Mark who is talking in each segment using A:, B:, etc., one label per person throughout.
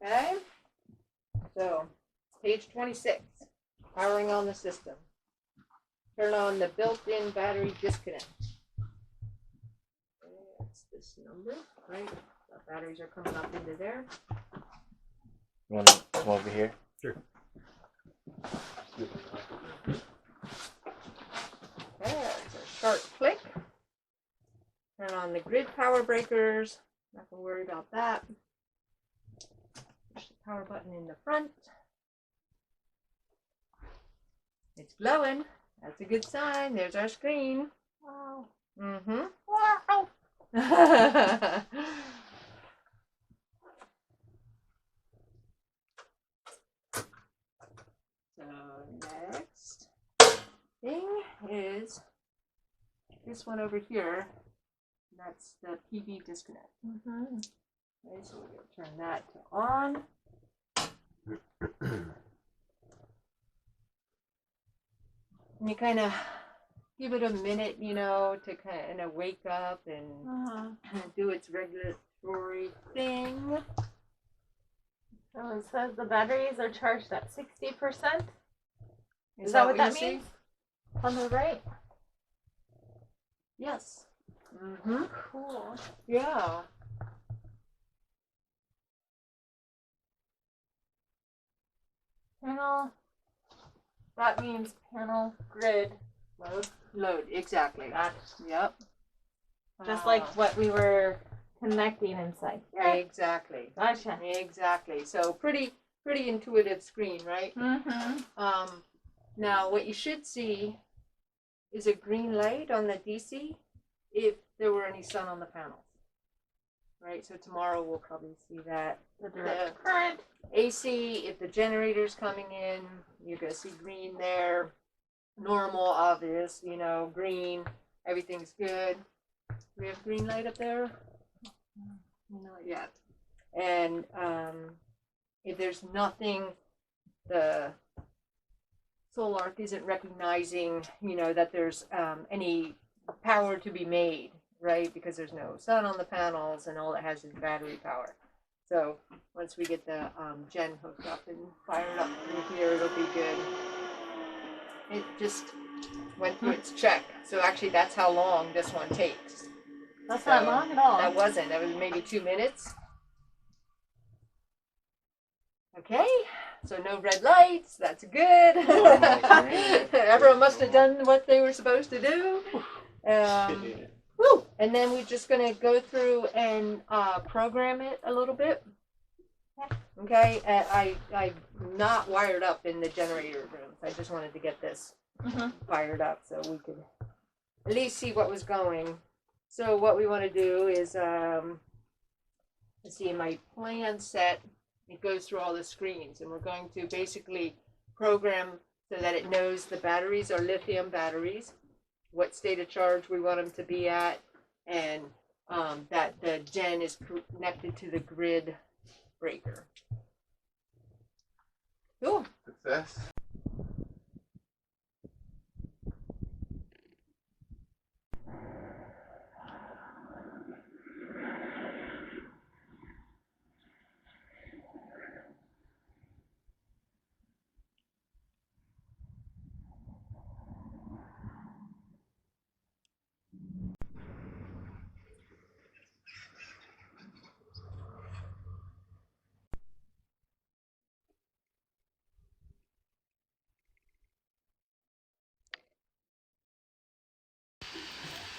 A: Okay, so page 26, powering on the system. Turn on the built-in battery disconnect. That's this number, right? The batteries are coming up into there.
B: You want to come over here?
C: Sure.
A: Okay, there's a sharp click. Turn on the grid power breakers. Not gonna worry about that. Push the power button in the front. It's glowing. That's a good sign. There's our screen.
D: Wow.
A: Mm-hmm.
D: Wow.
A: So next thing is this one over here. That's the PV disconnect.
D: Mm-hmm.
A: Okay, so we're gonna turn that to on. And you kind of give it a minute, you know, to kind of wake up and do its regulatory thing.
D: So it says the batteries are charged at 60%.
A: Is
D: that what that
A: you see?
D: means? On the right?
A: Yes. Mm-hmm.
D: Cool.
A: Yeah.
D: Panel. That means panel grid load.
A: Load, exactly.
D: Gotcha.
A: Yep.
D: Just like what we were connecting inside. Yeah.
A: Exactly.
D: Gotcha.
A: Exactly. So pretty intuitive screen, right?
D: Mm-hmm.
A: Now what you should see is a green light on the DC if there were any sun on the panels. Right, so tomorrow we'll probably see that.
D: The direct current.
A: AC, if the generator's coming in, you're gonna see green there. Normal, obvious, you know, green, everything's good. Do we have green light up there? Not yet. And if there's nothing, the Solarc isn't recognizing, you know, that there's any power to be made, right? Because there's no sun on the panels and all it has is battery power. So once we get the gen hooked up and fired up through here, it'll be good. It just went through its check. So actually that's how long this one takes.
D: That's not long at all.
A: That wasn't. That was maybe 2 minutes. Okay, so no red lights. That's good. Everyone must have done what they were supposed to do. Woo! And then we're just going to go through and program it a little bit. Okay, I'm not wired up in the generator room. I just wanted to get this fired up so we could at least see what was going. So what we want to do is, let's see, in my plan set, it goes through all the screens, and we're going to basically program so that it knows the batteries are lithium batteries, what state of charge we want them to be at, and that the gen is connected to the grid breaker. Cool.
B: Success.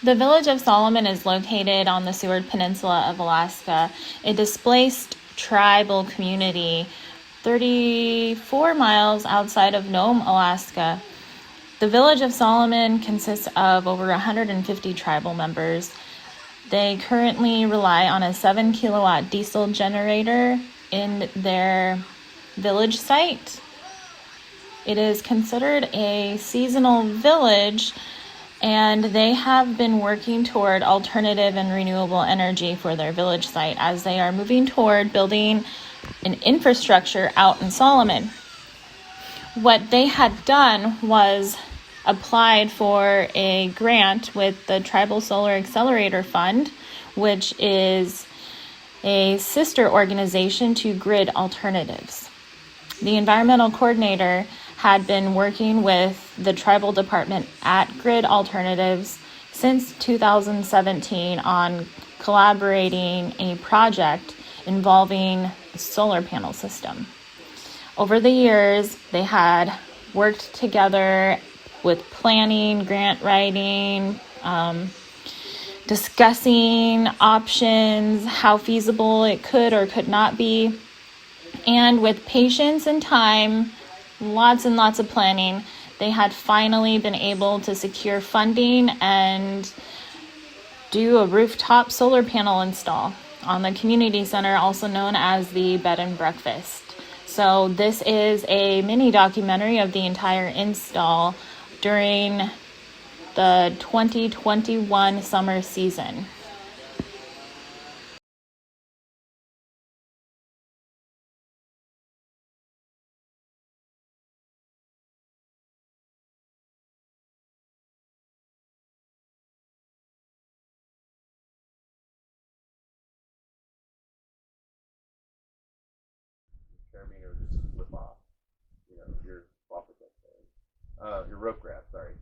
E: The village of Solomon is located on the Seward Peninsula of Alaska, a displaced tribal community 34 miles outside of Nome, Alaska. The village of Solomon consists of over 150 tribal members. They currently rely on a 7 kilowatt diesel generator in their village site. It is considered a seasonal village, and they have been working toward alternative and renewable energy for their village site as they are moving toward building an infrastructure out in Solomon. What they had done was applied for a grant with the Tribal Solar Accelerator Fund, which is a sister organization to Grid Alternatives. The environmental coordinator had been working with the tribal department at Grid Alternatives since 2017 on collaborating a project involving a solar panel system. Over the years, they had worked together with planning, grant writing, discussing options, how feasible it could or could not be. And with patience and time, lots and lots of planning, they had finally been able to secure funding and do a rooftop solar panel install on the community center, also known as the Bed and Breakfast. So this is a mini documentary of the entire install during the 2021 summer season.
B: Cameraman or just flip off, you know, your fall protector, your rope grab, sorry.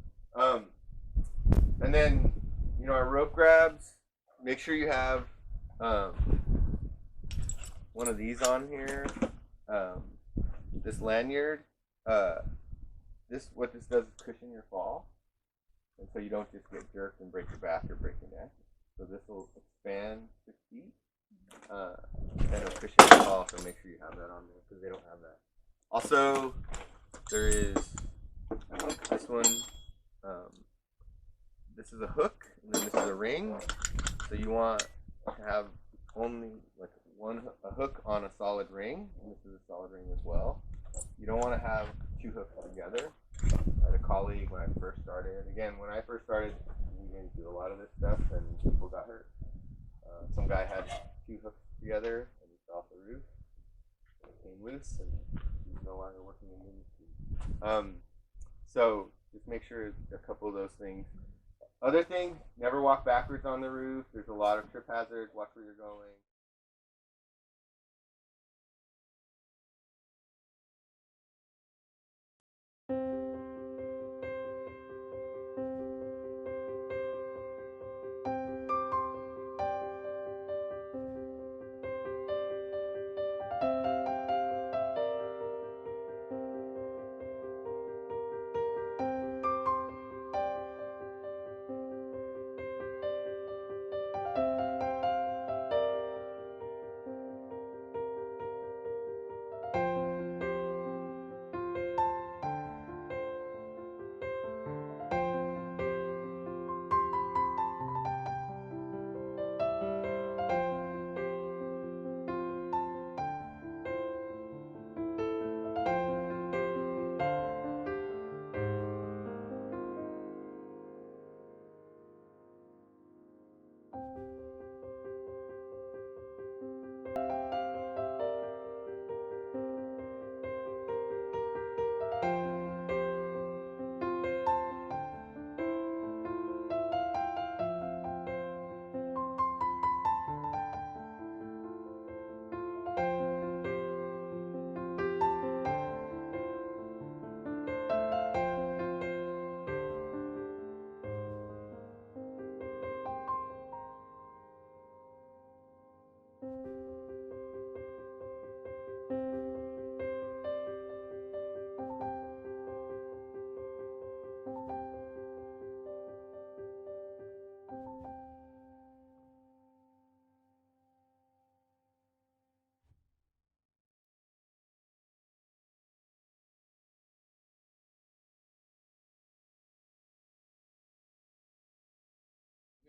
B: And then, you know, our rope grabs, make sure you have one of these on here, this lanyard. What this does is cushion your fall, and so you don't just get jerked and break your back or break your neck. So this will expand 6 feet. And it'll cushion your fall, so make sure you have that on there because they don't have that. Also, there is this one. This is a hook, and then this is a ring. So you want to have only like a hook on a solid ring, and this is a solid ring as well. You don't want to have two hooks together. I had a colleague when I first started. Again, when I first started, we didn't do a lot of this stuff, and people got hurt. Some guy had two hooks together and he fell off the roof. It came loose and he's no longer working in the industry. So just make sure a couple of those things. Other thing, never walk backwards on the roof. There's a lot of trip hazards. Watch where you're going.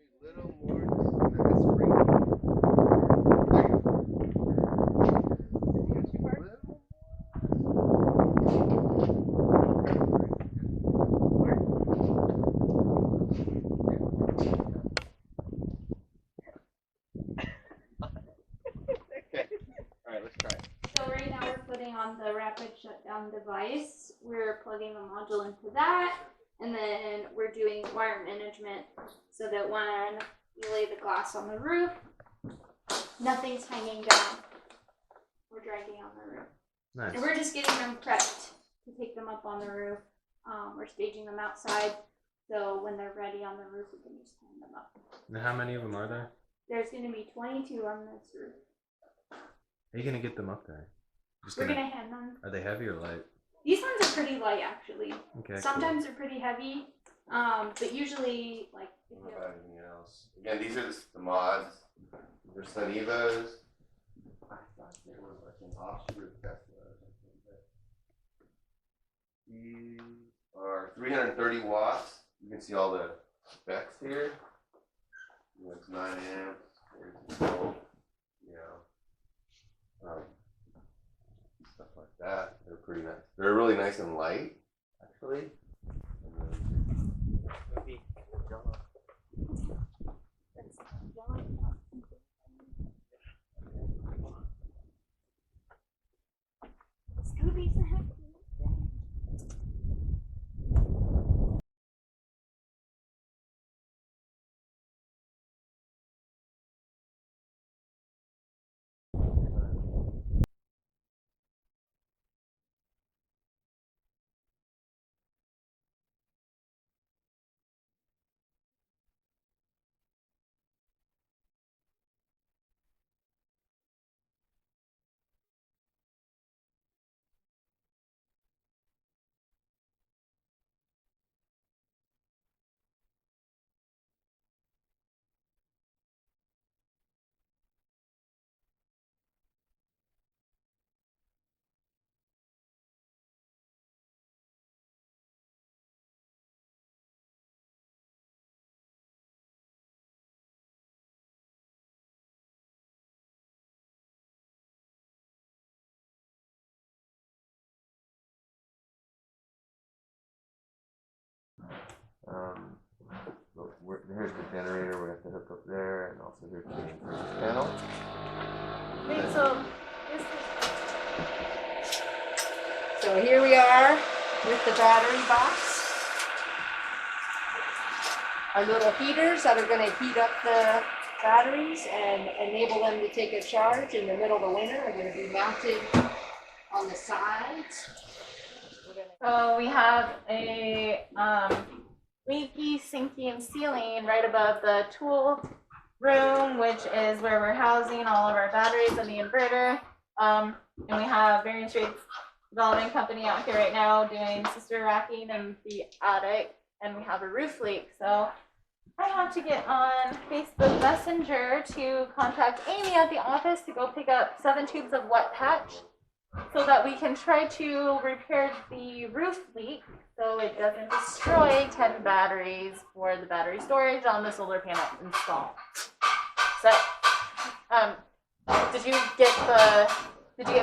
B: A little more spring.
E: So right now we're putting on the rapid shutdown device. We're plugging the module into that, and then we're doing wire management so that when you lay the glass on the roof,
C: nothing's hanging down or dragging on the roof.
F: Nice.
C: And we're just getting them prepped to take them up on the roof. We're staging them outside, so when they're ready on the roof, we can just hang them up.
F: And how many of them are there?
C: There's going to be 22 on this roof.
F: How are you gonna get them up there?
C: We're going to hand them.
F: Are they heavy or light?
C: These ones are pretty light, actually.
F: Okay.
C: Sometimes they're pretty heavy, but usually, like, if
B: What
C: you're
B: about anything else? Again, these are the mods. They're Sunivas. I thought they were like an offshoot of Tesla or something. But these are 330 watts. You can see all the specs here. It's 9 amps, 42 volt, you know, stuff like that. They're pretty nice. They're really nice and light, actually. And then maybe yellow.
C: Scooby's a happy.
B: Here's the generator we have to hook up there, and also here's the inverter panel.
D: Wait, so
A: So here we are with the battery box. Our little heaters that are going to heat up the batteries and enable them to take a charge in the middle of the winter are going to be mounted on the sides.
D: So we have a leaky, sinking ceiling right above the tool room, which is where we're housing all of our batteries and the inverter. And we have Bering Straits Development Company out here right now doing sister racking in the attic, and we have a roof leak. So I have to get on Facebook Messenger to contact Amy at the office to go pick up 7 tubes of wet patch so that we can try to repair the roof leak so it doesn't destroy 10 batteries for the battery storage on the solar panel install. So, did you get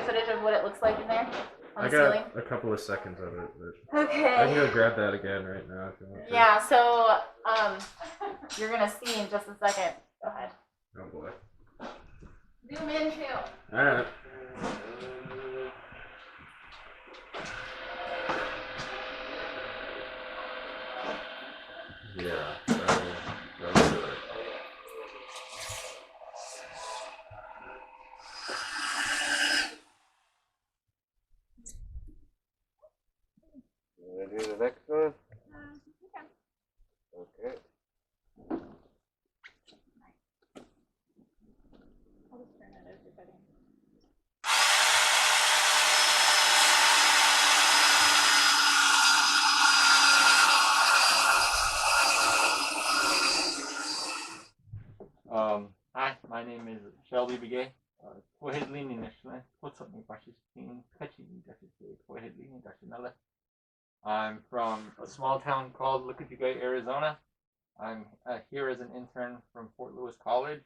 D: footage of what it looks like in there on the ceiling?
F: A couple of seconds of it, but
D: Okay.
F: I can go grab that again right now if you want to.
D: Yeah, so you're gonna see in just a second. Go ahead.
F: Oh boy.
D: Zoom in too.
F: Alright. Yeah, that'll do it.
B: You want to do the next one? Okay.
G: Hi, my name is Shelby Begay. Pohedlini National. What's up, Nipashis? Pohedlini National. I'm from a small town called Begay, Arizona. I'm here as an intern from Fort Lewis College,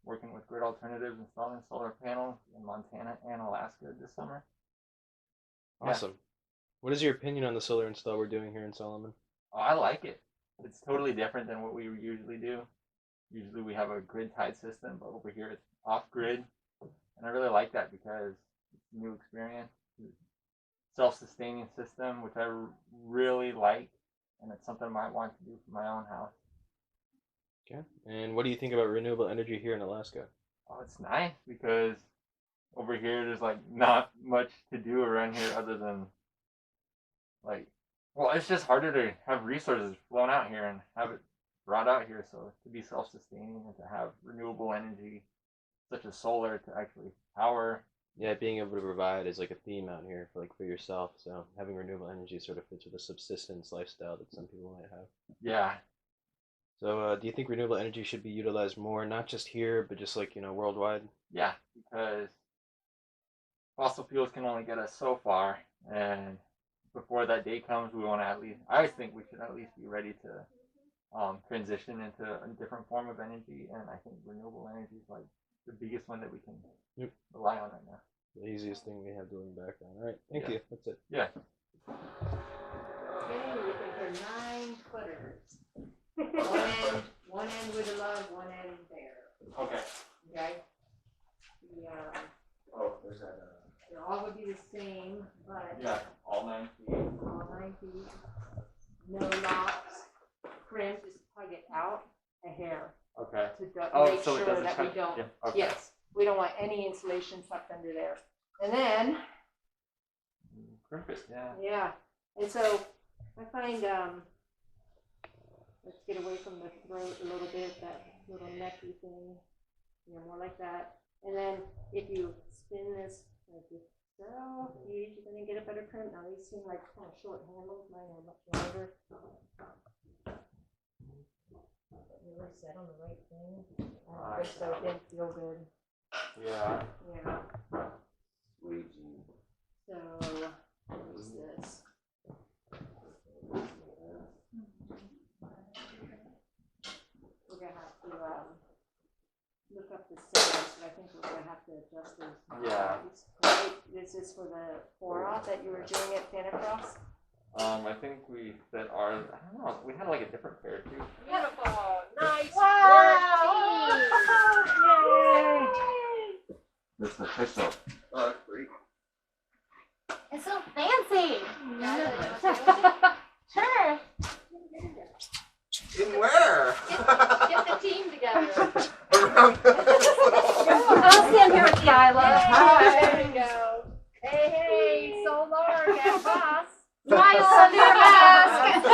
G: working with Grid Alternatives, installing solar panels in Montana and Alaska this summer.
H: Awesome. Yeah. What is your opinion on the solar install we're doing here in Solomon?
G: Oh, I like it. It's totally different than what we usually do. Usually we have a grid-tied system, but over here it's off-grid. And I really like that because it's a new experience. Self-sustaining system, which I really like. And it's something I might want to do for my own house.
H: Okay. And what do you think about renewable energy here in Alaska?
G: Oh, it's nice because over here there's like not much to do around here other than like, well, it's just harder to have resources flown out here and have it brought out here. So to be self-sustaining and to have renewable energy such as solar to actually power.
H: Yeah, being able to provide is like a theme out here for like for yourself. So having renewable energy sort of fits with a subsistence lifestyle that some people might have.
G: Yeah.
H: So do you think renewable energy should be utilized more, not just here, but just like, worldwide?
G: Yeah, because fossil fuels can only get us so far, and before that day comes, we want to at least. I think we should at least be ready to transition into a different form of energy, and I think renewable energy is like the biggest one that we can rely on right now.
H: The easiest thing we have to lean back on. All right, thank you. That's it.
G: Yeah.
A: Okay, we think they're 9 footers. One end with a lug, one end bare.
G: Okay.
A: Okay. The
B: Oh, there's that.
A: they all would be the same, but
G: Yeah, all 9 feet.
A: all 9 feet. No locks. Crimp, just tug it out a hair
G: Okay.
A: to make
G: so it
A: sure
G: doesn't
A: that we
G: cut-
A: don't.
G: Yeah, okay.
A: Yes, we don't want any insulation sucked under there. And then,
G: Crimp it. Yeah.
A: yeah, and so I find let's get away from the throat a little bit, that little necky thing, more like that. And then if you spin this like this, so you're gonna get a better crimp. Now these seem like kind of short handles, mine are much longer. Really set on the right thing. So it didn't feel good.
G: Yeah.
A: Yeah.
B: Squeegee.
A: So what is this? We're gonna have to look up the settings, but I think we're gonna have to adjust those.
G: Yeah.
A: Right? This is for the Cora that you were doing at Santa Cross.
G: I think we set ours. I don't know. We had like a different pair too.
A: Beautiful, nice
D: Wow.
A: work, team.
B: This is official. Oh, that's great.
D: It's so fancy.
A: Yeah.
D: Sure.
B: In where?
A: Get the team together.
D: I'll stand here with Deilah.
A: There we go. Hey, Solar, get boss.
D: Smile under your mask.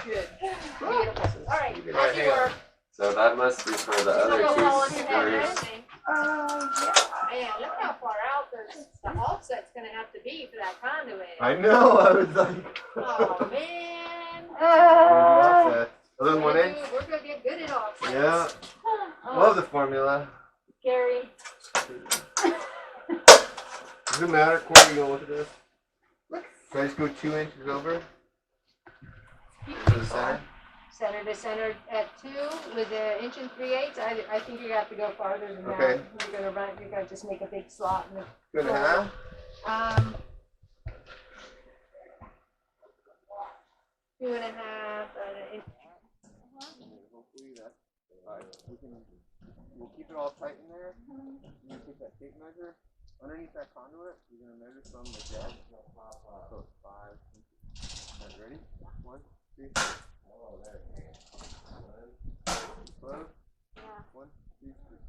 A: Good. Beautiful. All right,
B: Right,
A: happy
B: hang on.
A: work.
B: So that must be for the other two screws.
A: Man, look how far out the offset's gonna have to be for that conduit.
B: I know. I was like.
A: Oh, man.
B: Offset. Other than 1 inch.
A: We're gonna get good at offsets.
B: Yeah.
A: Oh,
B: Love the formula.
A: scary.
B: Does it matter? Corey, you gonna look at this?
A: Look.
B: Can I just go 2 inches over? To the center?
A: Center to center at 2 with an 1 3/8. I think you have to go farther than
B: Okay.
A: that. You're gonna just make a big slot in the
B: 2.5?
A: 2.5.
B: Hopefully that's we'll keep it all tight in there. You're gonna take that tape measure underneath that conduit. You're gonna measure from the deck. So it's 5 inches. Guys ready? 1, 2, 3. Oh, there it is. Close.
A: Yeah.
B: 1, 2, 3.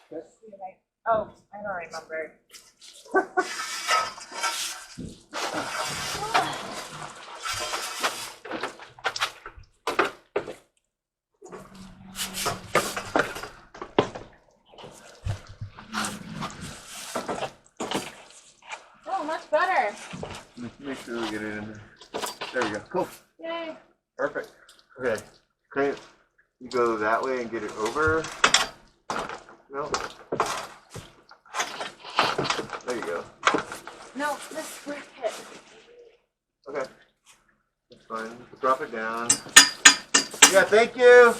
D: Oh, I don't remember. Oh, much better.
B: Make sure we get it in there. There we go. Cool.
D: Yay.
B: Perfect. Okay. Great. You go that way and get it over. No. There you go.
D: No, this brick hit.
B: Okay. That's fine. Drop it down. Yeah, thank you.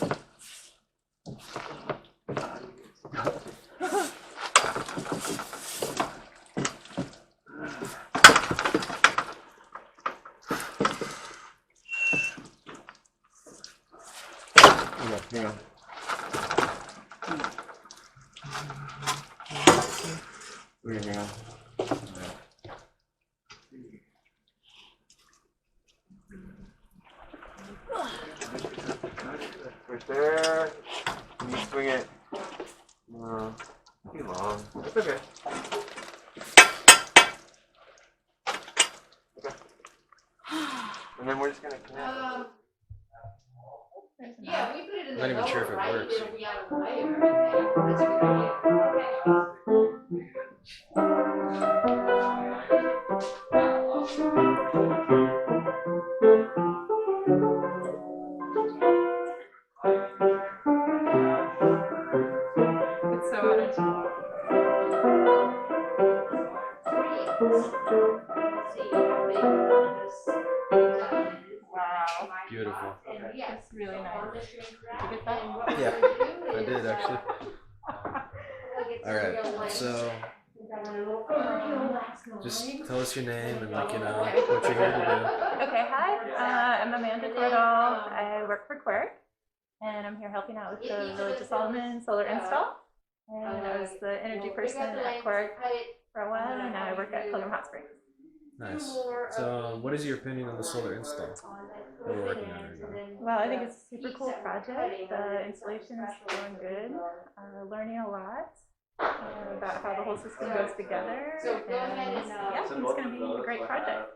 B: Hang on. Okay, hang on. Right there. You swing it. No, too long. It's okay. Okay. And then we're just gonna connect.
A: Yeah, we put it in
H: I'm
A: the
H: not even sure if
A: lower
H: it
A: right,
H: works.
A: it'll be out of the way or anything. That's a good idea.
D: It's so energy. Wow.
H: Beautiful.
D: That's really nice. Did you get that?
H: Yeah, I did actually. All right, so just tell us your name and what you're here to
D: Okay, hi. I'm Amanda Toerdal. I work for Kawerak, and I'm here helping out with the Village of Solomon Solar Install. And I was the energy person at Kawerak for a while, and now I work at Pilgrim Hot Springs.
H: do. Nice. So, what is your opinion on the solar install that we're working on right now?
D: Well, I think it's a super cool project. The installation is going good. Learning a lot about how the whole system goes together. And yeah, I think it's going to be a great project.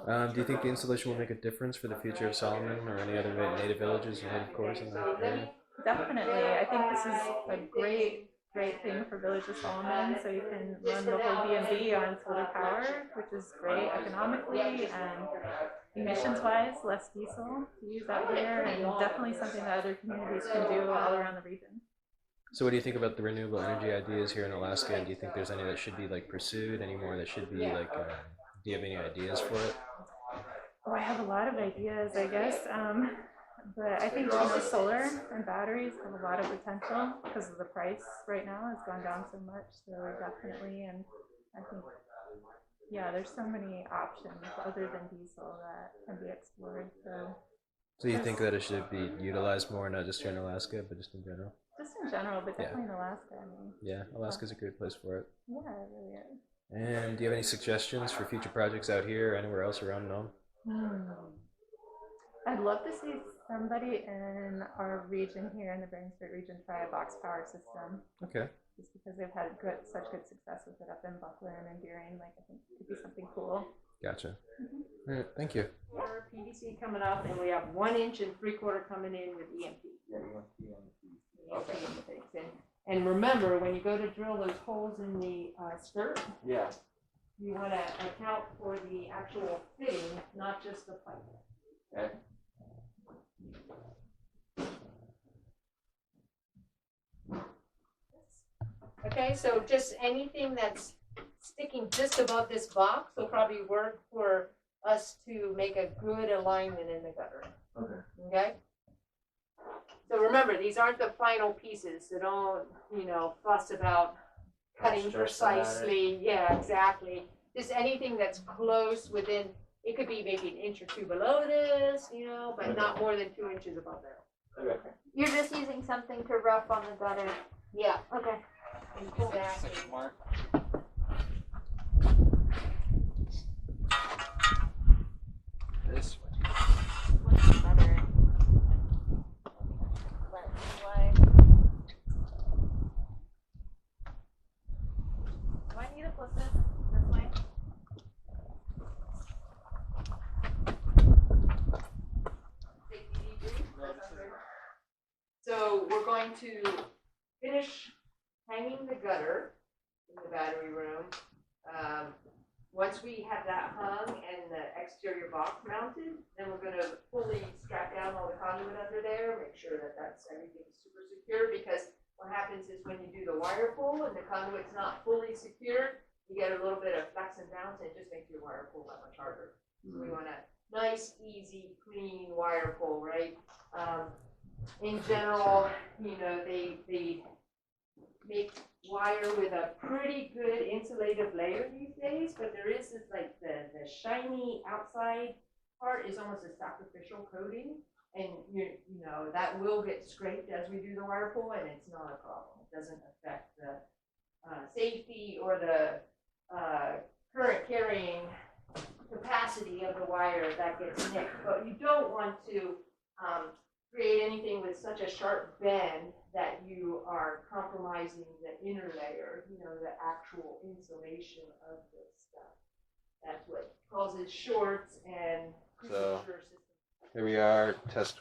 H: Do you think the installation will make a difference for the future of Solomon or any other native villages or native cores in that area?
D: Definitely. I think this is a great thing for Village of Solomon. So you can run the whole B&B on solar power, which is great economically and emissions-wise, less diesel to use out here, and definitely something that other communities can do all around the region.
H: So what do you think about the renewable energy ideas here in Alaska? And do you think there's any that should be like pursued, any more that should be like, do you have any ideas for it?
D: Oh, I have a lot of ideas, I guess. But I think solar and batteries have a lot of potential because of the price right now has gone down so much. So definitely, and I think, yeah, there's so many options other than diesel that can be explored. So
H: you think that it should be utilized more, not just here in Alaska, but just in general?
D: Just in general, but definitely in Alaska. I mean,
H: yeah, Alaska's a great place for it.
D: Yeah, it really is.
H: And do you have any suggestions for future projects out here or anywhere else around Nome?
D: I'd love to see somebody in our region here in the Bering Strait region try a box power system.
H: Okay.
D: Just because they've had such good success with it up in Berlyn and Bering, like I think it could be something cool.
H: Gotcha. All right, thank you.
A: Our PVC coming up, and we have 1 inch and 3/4 coming in with EMP.
B: Yeah, you want to see on the
A: Okay. And remember, when you go to drill those holes in the skirt,
B: Yeah.
A: you want to account for the actual fitting, not just the pipe.
B: Okay.
A: Okay, so just anything that's sticking just above this box will probably work for us to make a good alignment in the gutter.
B: Okay.
A: Okay? So remember, these aren't the final pieces, so don't, fuss about cutting precisely. Yeah, exactly. Just anything that's close within, it could be maybe an inch or two below this, but not more than 2 inches above there.
B: Okay.
C: You're just using something to rough on the gutter.
A: Yeah.
C: Okay.
A: Exactly.
B: This way.
D: What's better?
A: going to finish hanging the gutter in the battery room. Once we have that hung and the exterior box mounted, then we're going to fully strap down all the conduit under there, make sure that everything's super secure, because what happens is when you do the wire pull and the conduit's not fully secured, you get a little bit of flex and bounce, and it just makes your wire pull that much harder. So we want a nice, easy, clean wire pull, right? In general, you know, they make wire with a pretty good insulative layer these days, but there is this, like, the shiny outside part is almost a sacrificial coating, and you know that will get scraped as we do the wire pull, and it's not a problem. It doesn't affect the safety or the current carrying capacity of the wire that gets nicked. But you don't want to create anything with such a sharp bend that you are compromising the inner layer, you know, the actual insulation of the stuff. That's what causes shorts and
H: So-
A: premature systems.
H: Here we are, test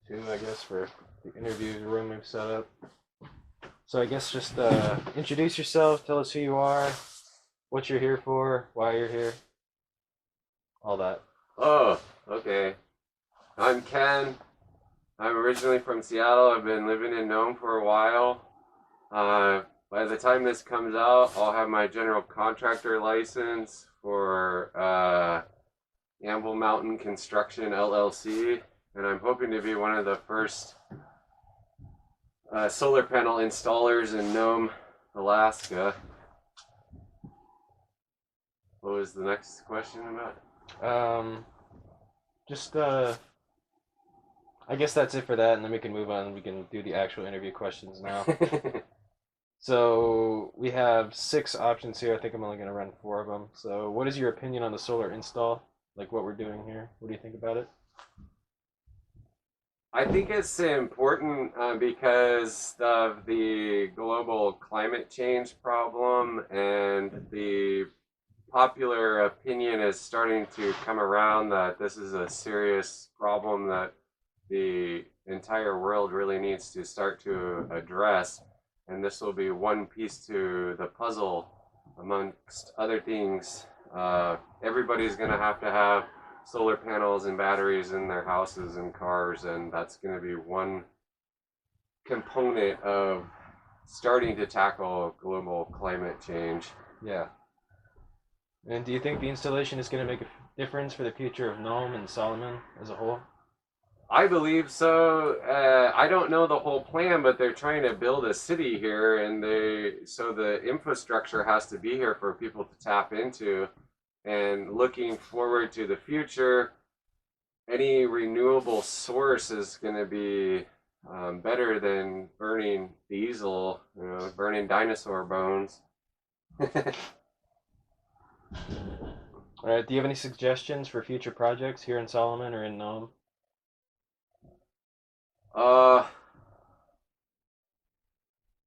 H: 2, I guess, for the interview room we've set up. So I guess just introduce yourself, tell us who you are, what you're here for, why you're here, all that.
I: Oh, okay. I'm Ken. I'm originally from Seattle. I've been living in Nome for a while. By the time this comes out, I'll have my general contractor license for Anvil Mountain Construction LLC, and I'm hoping to be one of the first solar panel installers in Nome, Alaska. What was the next question about?
H: I guess that's it for that, and then we can move on. We can do the actual interview questions now. So we have 6 options here. I think I'm only going to run 4 of them. So what is your opinion on the solar install? Like what we're doing here? What do you think about it?
I: I think it's important because of the global climate change problem, and the popular opinion is starting to come around that this is a serious problem that the entire world really needs to start to address, and this will be one piece to the puzzle amongst other things. Everybody's going to have solar panels and batteries in their houses and cars, and that's going to be one component of starting to tackle global climate change.
H: Yeah. And do you think the installation is going to make a difference for the future of Nome and Solomon as a whole?
I: I believe so. I don't know the whole plan, but they're trying to build a city here, and so the infrastructure has to be here for people to tap into. And looking forward to the future, any renewable source is going to be better than burning diesel, you know, burning dinosaur bones.
H: All right. Do you have any suggestions for future projects here in Solomon or in Nome?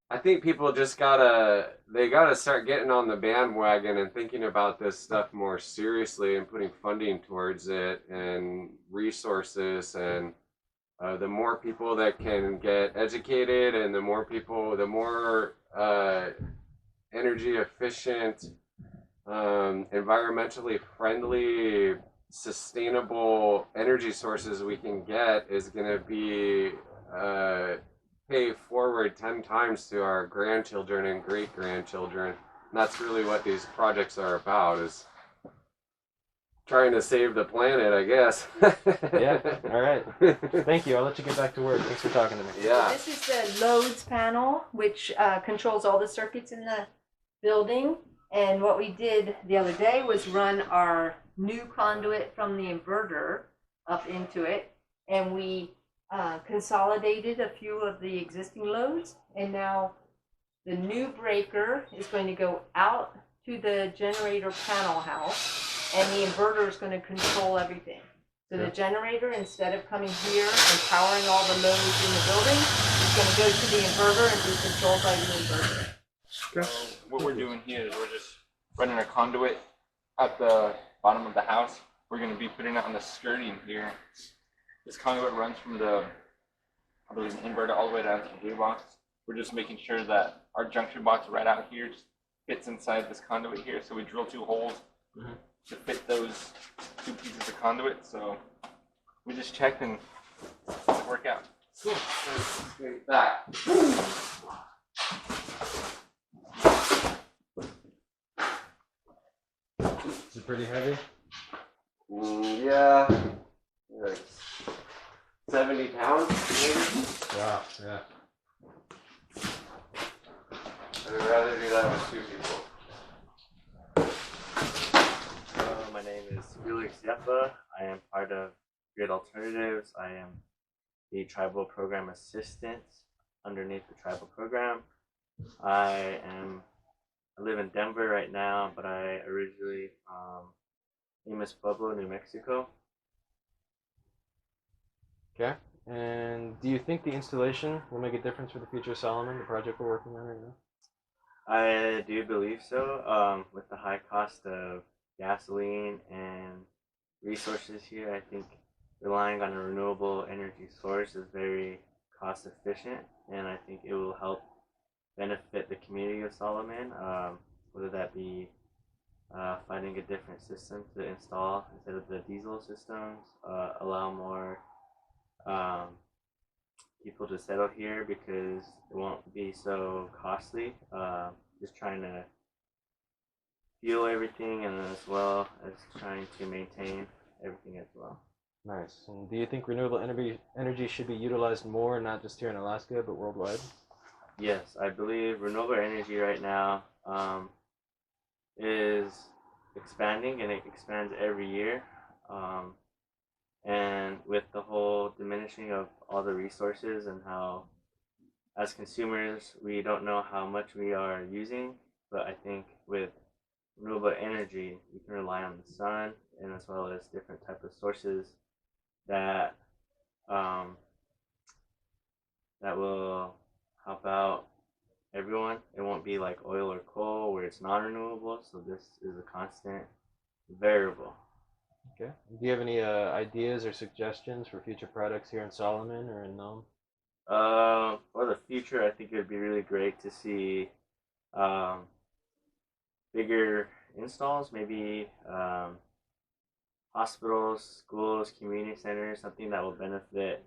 I: I think people just gotta start getting on the bandwagon and thinking about this stuff more seriously and putting funding towards it and resources, and the more people that can get educated, and the more energy efficient, environmentally friendly, sustainable energy sources we can get is going to be pay forward 10 times to our grandchildren and great-grandchildren. And that's really what these projects are about, is trying to save the planet, I guess.
H: Yeah, all right. Thank you. I'll let you get back to work. Thanks for talking to me.
I: Yeah.
A: This is the loads panel, which controls all the circuits in the building. And what we did the other day was run our new conduit from the inverter up into it, and we consolidated a few of the existing loads, and now the new breaker is going to go out to the generator panel house, and the inverter is going to control everything. So the generator, instead of coming here and powering all the loads in the building, is going to go to the inverter and be controlled by the inverter.
G: So what we're doing here is we're just running a conduit at the bottom of the house. We're going to be putting it on the skirting here. This conduit runs from building the inverter all the way down to the blue box. We're just making sure that our junction box right out here just fits inside this conduit here. So we drill 2 holes to fit those 2 pieces of conduit. So we just checked and it worked out.
I: Cool. Straight back.
H: Is it pretty heavy?
I: Yeah, like 70 pounds, maybe.
H: Wow, yeah.
I: I'd rather do that with 2 people.
J: My name is Felix Yepa. I am part of Grid Alternatives. I am the Tribal Program Assistant underneath the Tribal Program. I live in Denver right now, but I originally Amos Pueblo, New Mexico.
H: Okay. And do you think the installation will make a difference for the future of Solomon, the project we're working on right now?
J: I do believe so. With the high cost of gasoline and resources here, I think relying on a renewable energy source is very cost efficient, and I think it will help benefit the community of Solomon, whether that be finding a different system to install instead of the diesel systems, allow more people to settle here because it won't be so costly. Just trying to fuel everything and as well as trying to maintain everything as well.
H: Nice. And do you think renewable energy should be utilized more, not just here in Alaska, but worldwide?
J: Yes, I believe renewable energy right now is expanding, and it expands every year. And with the whole diminishing of all the resources and how, as consumers, we don't know how much we are using, but I think with renewable energy, we can rely on the sun and as well as different type of sources that that will help out everyone. It won't be like oil or coal where it's non-renewable, so this is a constant variable.
H: Okay. Do you have any ideas or suggestions for future products here in Solomon or in Nome?
J: For the future, I think it would be really great to see bigger installs, maybe hospitals, schools, community centers, something that will benefit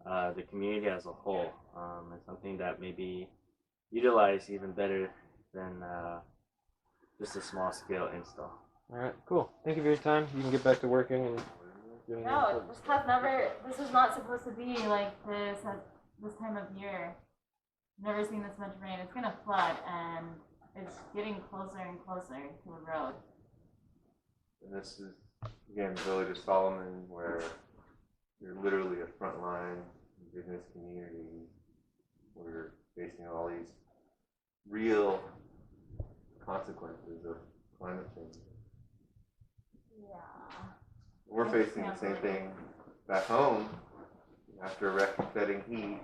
J: the community as a whole, and something that may be utilized even better than just a small scale install.
H: All right, cool. Thank you for your time. You can get back to working and doing the
D: No,
H: important
D: this
H: stuff.
D: has never. This is not supposed to be like this at this time of year. Never seen this much rain. It's gonna flood, and it's getting closer and closer to the road.
B: And this is, again, the village of Solomon, where you're literally a frontline business community. We're facing all these real consequences of climate change.
D: Yeah.
B: We're facing the same thing back home after record-setting heat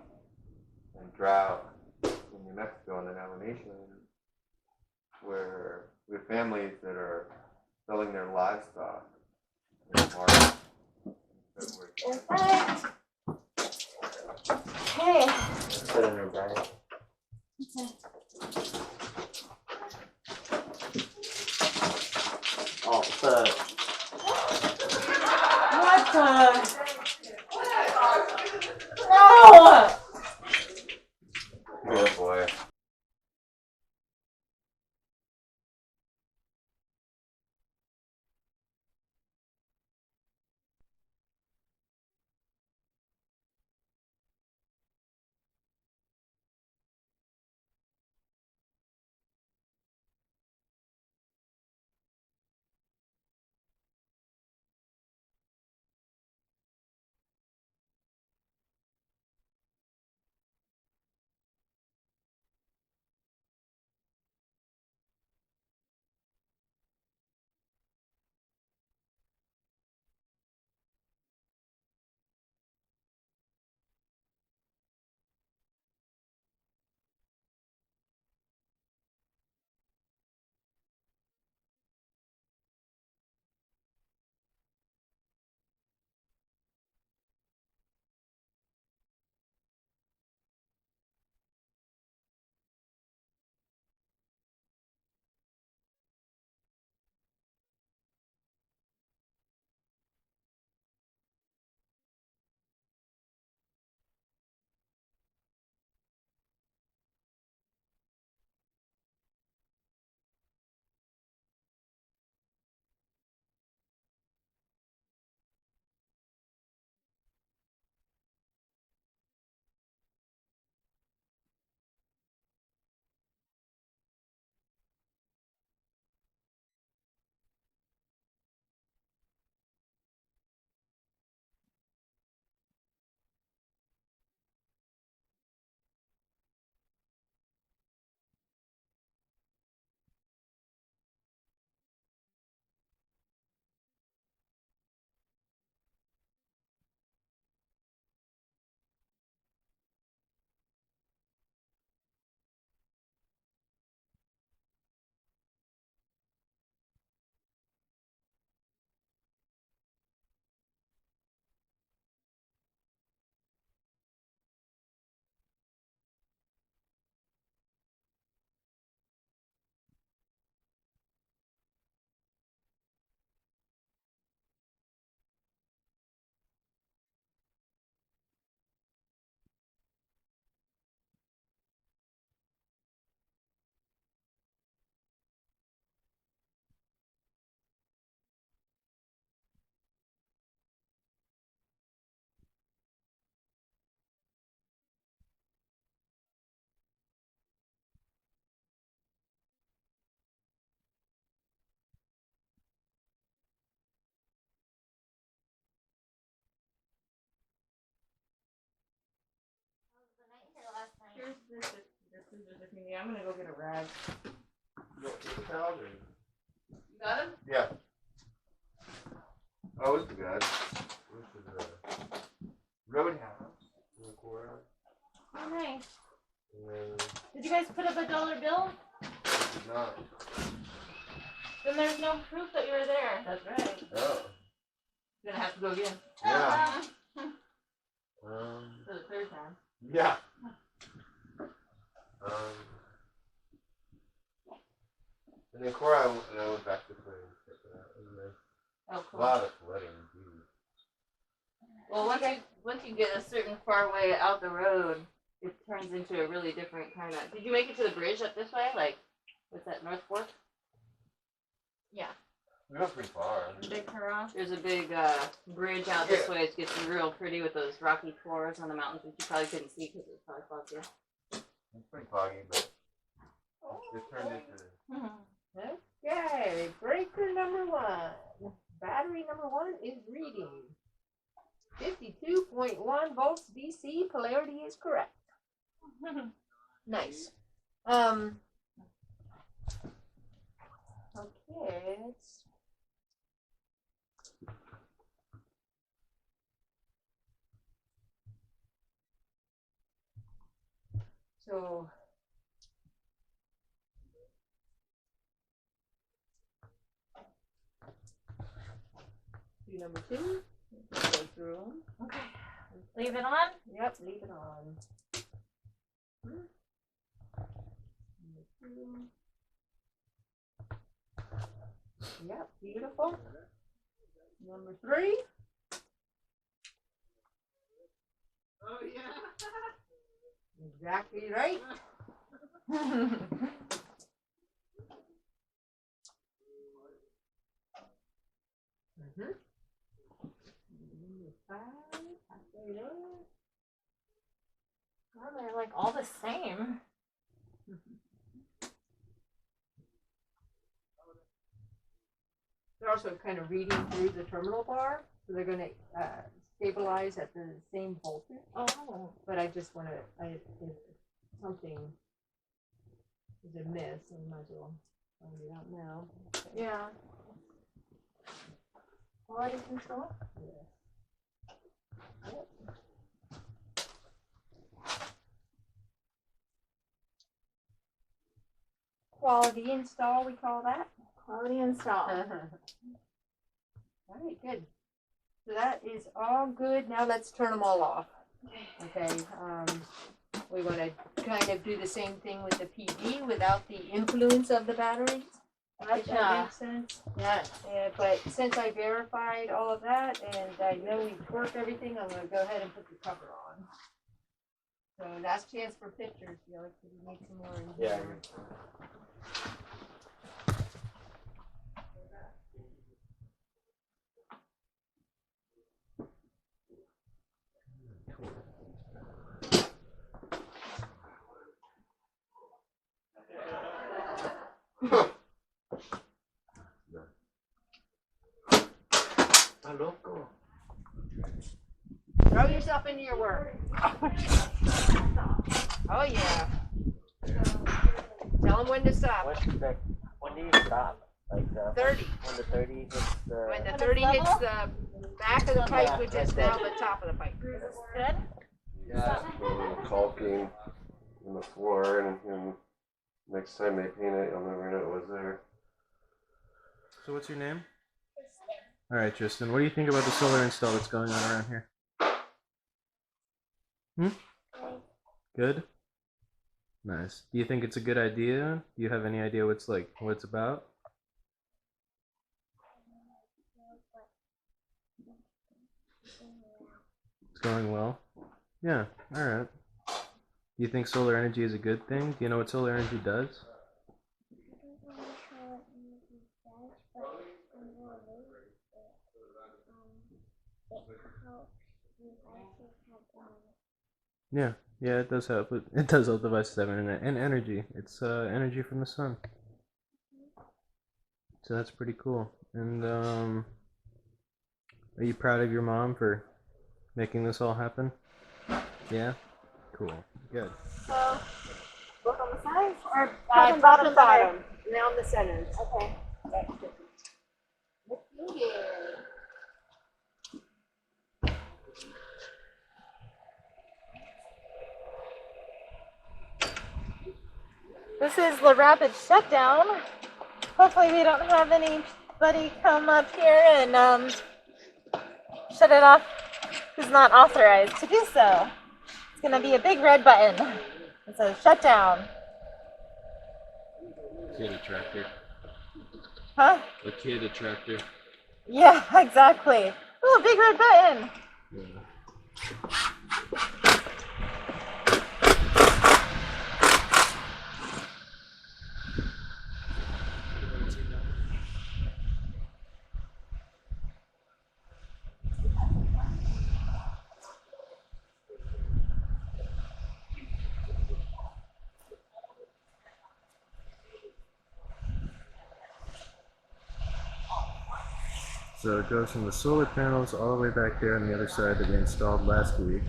B: and drought in New Mexico and the Navajo Nation, where we have families that are selling their livestock in March, February.
D: Perfect. Okay.
J: Put it in her bag. Oh,
D: What the? No!
I: Oh boy.
D: here's this is if you need. I'm gonna go get a rag.
B: You want paper towels or?
D: You got him?
B: Yeah. Oh, it's good. This is a roadhouse in Cora.
D: Oh, nice.
B: And then
D: Did you guys put up a dollar bill?
B: this is not.
D: Then there's no proof that you were there.
A: That's right.
B: Oh.
A: You're gonna have to go again
B: Yeah.
A: for the third time.
B: Yeah. And then Cora, I went back this way and checked it out. It was nice.
A: Oh,
B: A
A: cool.
B: lot of flooding, too.
A: Well, once you get a certain far way out the road, it turns into a really different kind of. Did you make it to the bridge up this way? Like, what's that, North Fork?
D: Yeah.
B: We went pretty far.
D: Big hurrah.
A: There's a big bridge out this way. It gets real pretty with those rocky floors on the mountains, which you probably couldn't see because it was probably foggy.
B: It's pretty foggy, but it turned into.
A: Okay, breaker number 1. Battery number 1 is reading 52.1 volts DC. Polarity is correct. Nice. Okay, so do number 2. Let's go through 'em.
D: Okay. Leave it on?
A: Yep, leave it on. Number 2. Yep, beautiful. Number 3.
B: Oh, yeah.
A: Exactly right. Number 5. Halfway there.
D: Oh, they're like all the same.
A: They're also kind of reading through the terminal bar, so they're going to stabilize at the same voltage.
D: Oh.
A: But I just want to, if something is amiss, I might as well find it out now. Okay.
D: Yeah. Quality control?
A: Yes. Yep. Quality install, we call that.
D: Quality install.
A: All right, good. So that is all good. Now let's turn them all off. Okay. We want to kind of do the same thing with the PV without the influence of the batteries. If that makes sense.
D: Yes.
A: But since I verified all of that and I know we worked everything, I'm going to go ahead and put the cover on. So last chance for pictures, Felix. If you need some more in
J: Yeah.
A: here.
B: Loco.
A: Throw yourself into your work. Oh yeah. Tell them when to stop.
J: When do you stop? Like
A: 30.
J: when the 30 hits the.
A: When the
D: When
A: 30
D: it's
A: hits
D: level?
A: the back of the pipe, which is now the top of the pipe.
D: Good?
I: Yeah. Caulking in the floor, and next time they paint it, you'll never know it was there.
H: So what's your name? All right, Tristan. What do you think about the solar install that's going on around here? Good. Nice. Do you think it's a good idea? Do you have any idea what it's about? It's going well. Yeah. All right. Do you think solar energy is a good thing? Do you know what solar energy does? Yeah, it does help. It does help devices have internet and energy. It's energy from the sun. So that's pretty cool. And are you proud of your mom for making this all happen? Yeah? Cool. Good.
D: So, sides or
A: Top
D: bottom,
A: and bottom. Now in the centers.
D: Okay. This is the rapid shutdown. Hopefully we don't have anybody come up here and shut it off who's not authorized to do so. It's gonna be a big red button. It says shutdown.
F: Kid attractor.
D: Huh?
F: A kid attractor.
D: Yeah, exactly. Oh, big red button.
F: Yeah. So it goes from the solar panels all the way back there on the other side that we installed last week,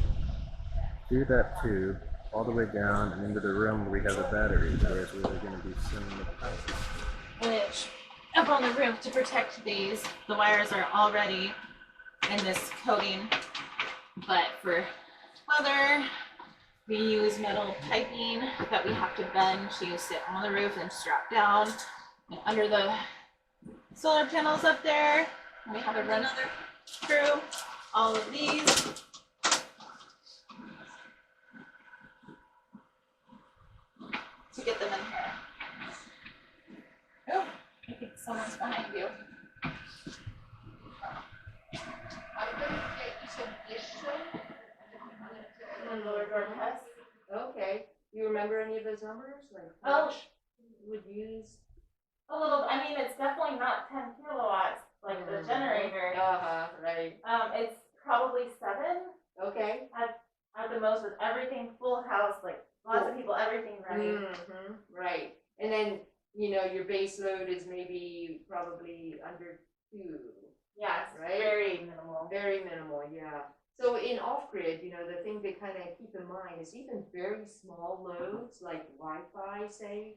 F: through that tube, all the way down and into the room where we have the batteries, whereas where they're going to be sending the power.
E: Which, up on the roof to protect these, the wires are already in this coating, but for weather, we use metal piping that we have to bend to sit on the roof and strap down. And under the solar panels up there, we have to run through all of these. To get them in here. Oh, I think someone's behind you.
A: Okay. You remember any of those numbers? Like
D: Oh.
A: which would use?
D: A little, I mean, it's definitely not 10 kilowatts like the generator.
A: Right.
D: It's probably 7
A: Okay.
D: at the most with everything full house, like lots of people, everything ready.
A: Right. And then, your base load is maybe probably under 2.
D: Yes,
A: Right?
D: very minimal.
A: Very minimal, yeah. So in off-grid, the thing to kind of keep in mind is even very small loads like Wi-Fi, say,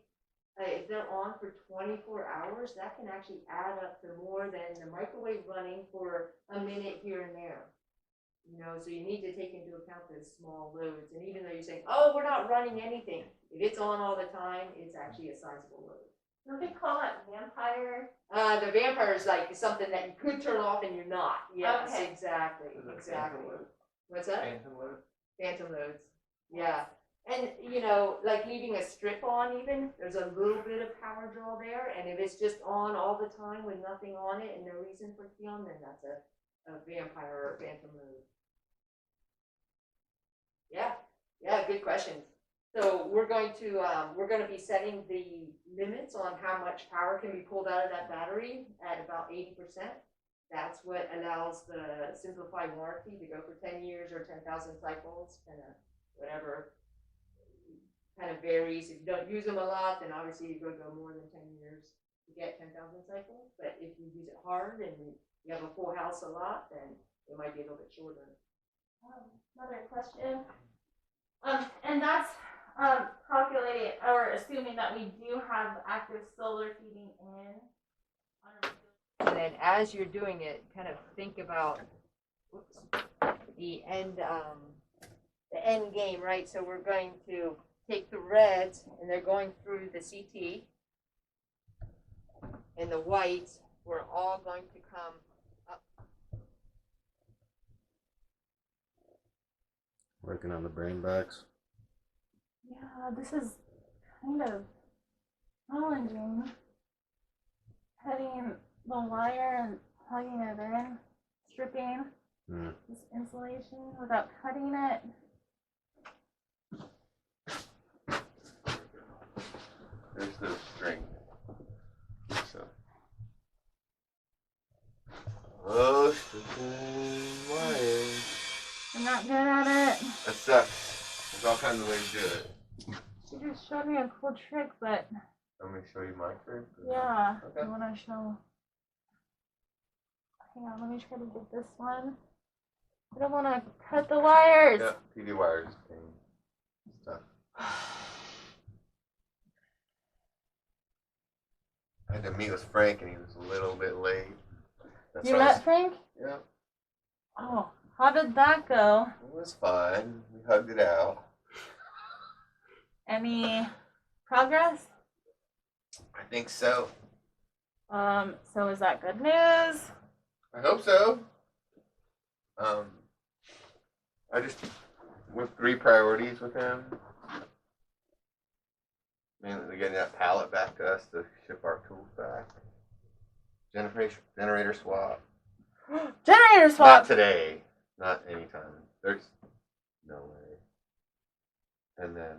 A: if they're on for 24 hours, that can actually add up to more than the microwave running for a minute here and there. So you need to take into account those small loads. And even though you're saying, oh, we're not running anything, if it's on all the time, it's actually a sizable load.
D: Don't they call it vampire?
A: The vampire is like something that you could turn off and you're not. Yes,
D: Okay.
A: Exactly.
G: Is it
A: Exactly.
G: phantom load?
A: What's that?
G: Phantom load?
A: Phantom loads. Yeah. And, like leaving a strip on even, there's a little bit of power draw there. And if it's just on all the time with nothing on it and no reason for it to be on, then that's a vampire or phantom load. Yeah. Yeah, good questions. So we're going to be setting the limits on how much power can be pulled out of that battery at about 80%. That's what allows the simpliphi warranty to go for 10 years or 10,000 cycles, kind of whatever. Kind of varies. If you don't use them a lot, then obviously you go more than 10 years to get 10,000 cycles. But if you use it hard and you have a full house a lot, then it might be a little bit shorter.
D: Another question. And that's calculating or assuming that we do have active solar feeding in.
A: And then as you're doing it, kind of think about the end game, right? So we're going to take the reds and they're going through the CT, and the whites we're all going to come up.
H: Working on the brain backs.
D: Yeah, this is kind of challenging. Cutting the wire and plugging it in, stripping this insulation without cutting it.
B: There's the string. So. Oh, wires.
D: I'm not good at it.
B: That sucks. There's all kinds of ways to do it.
D: You just showed me a cool trick, but
B: Let me show you my trick.
D: yeah,
B: Okay.
D: I want to show. Hang on, let me try to get this one. I don't want to cut the wires.
B: Yep, PD wires and stuff. to meet with Frank, and he was a little bit late. That's
E: You
B: why I
E: met
B: was-
E: Frank?
B: Yeah,
E: Oh, how did that go?
B: it was fine. We hugged it out.
E: Any progress?
B: I think so.
E: So is that good news?
B: I hope so. I just went 3 priorities with him. Mainly getting that pallet back to us to ship our tools back. Generator swap.
E: Generator
B: Not
E: swap.
B: today. Not anytime. There's no way. And then,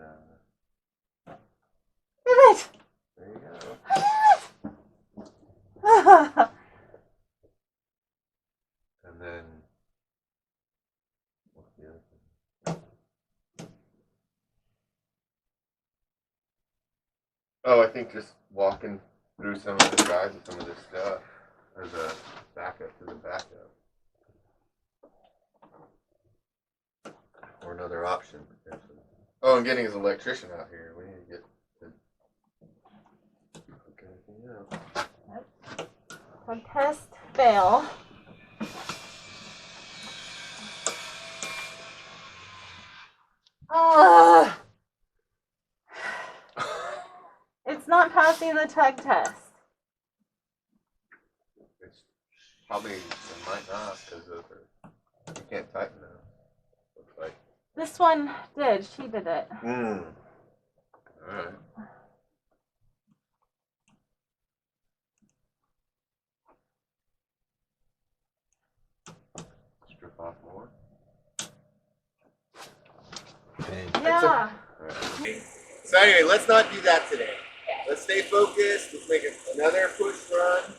E: Did
B: there you go.
E: it?
B: And then, what's the other thing? Oh, I think just walking through some of the drives of some of this stuff as a backup to the backup. Or another option, potentially. Oh, and getting his electrician out here. We need to get to hook anything up.
E: So test fail. It's not passing the tug test.
B: It's probably, it might not, because you can't tighten now. Looks like.
E: This one did. She did it.
B: Alright. Strip off more.
E: Yeah.
B: So anyway, let's not do that today. Let's stay focused. Let's make another push run.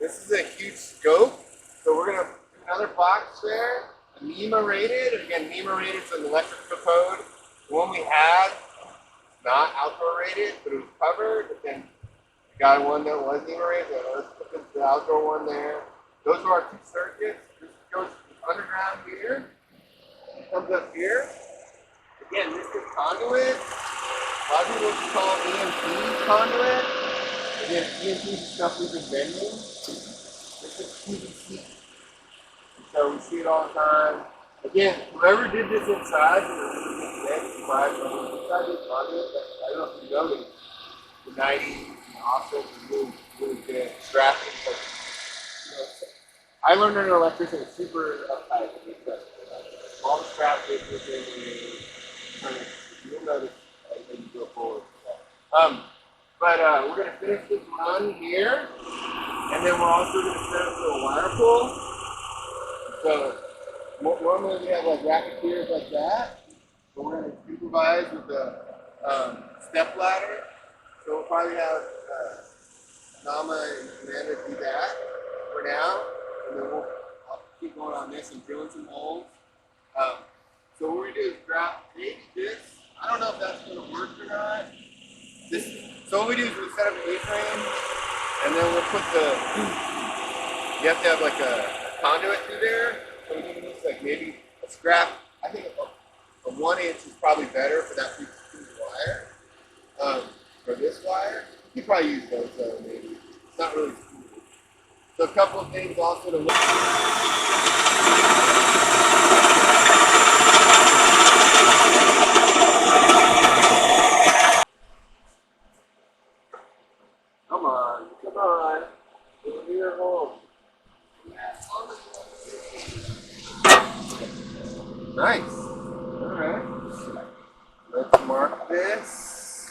B: This is a huge scope, so we're gonna do another box there. NEMA rated. Again, NEMA rated is an electrical code. The one we had, not outdoor rated, but it was covered. But then we got one that was NEMA rated. So let's put the outdoor one there. Those are our 2 circuits. This goes underground here. It comes up here. Again, this is conduit. A lot of people call it EMP conduit. Again, EMP is stuff we've been bending. This is PVC. So we see it all the time. Again, whoever did this inside, inside this conduit, I don't know if you noticed, the 90s and also really, really good strapping. But, you know, I learned an electrician was super uptight with this stuff. All the strap fixes and you'll notice as you go forward. But we're going to finish this run here, and then we're also going to set up a wire pull. So normally we have like racketeers like that, but we're going to supervise with the step ladder. So we'll probably have Anahma and Amanda do that for now, and then I'll keep going on this and drilling some holes. So what we're going to do is drop maybe this. I don't know if that's going to work or not. So what we do is we set up an A-frame, and then we'll put you have to have like a conduit through there. So we can use like maybe a scrap. I think a 1 inch is probably better for that piece of wire. For this wire, you could probably use those though, maybe. It's not really smooth. So a couple of things also to look Come on. Go to your home. Nice. Alright. Let's mark this.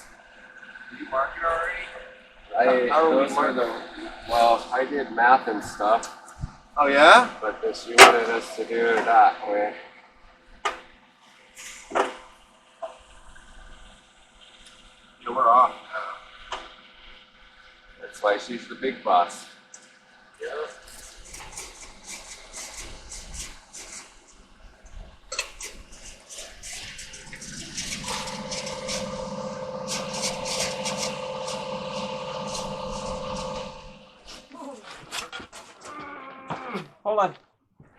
B: Did you mark it already?
I: I did math and stuff,
B: Oh yeah?
I: but you wanted us to do it that way.
B: Yeah, we're off now.
I: That's why she's the big boss.
B: Yeah.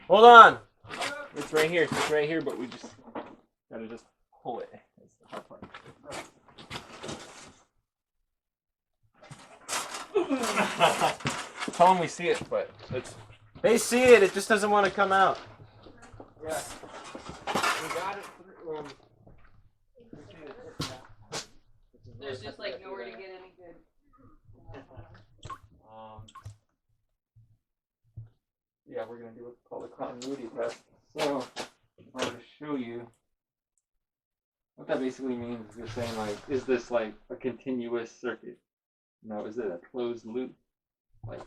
G: Hold on. It's right here. It's right here, but we just gotta just pull it. That's the hard part. Tell them we see it, but it's
H: They see it. It just doesn't want to come out.
G: yeah. We got it through.
A: There's just like nowhere to get any good.
G: Yeah, we're gonna do what's called a continuity test. So, I want to show you what that basically means. Is you're saying like, is this like a continuous circuit? No, is it a closed loop? Like,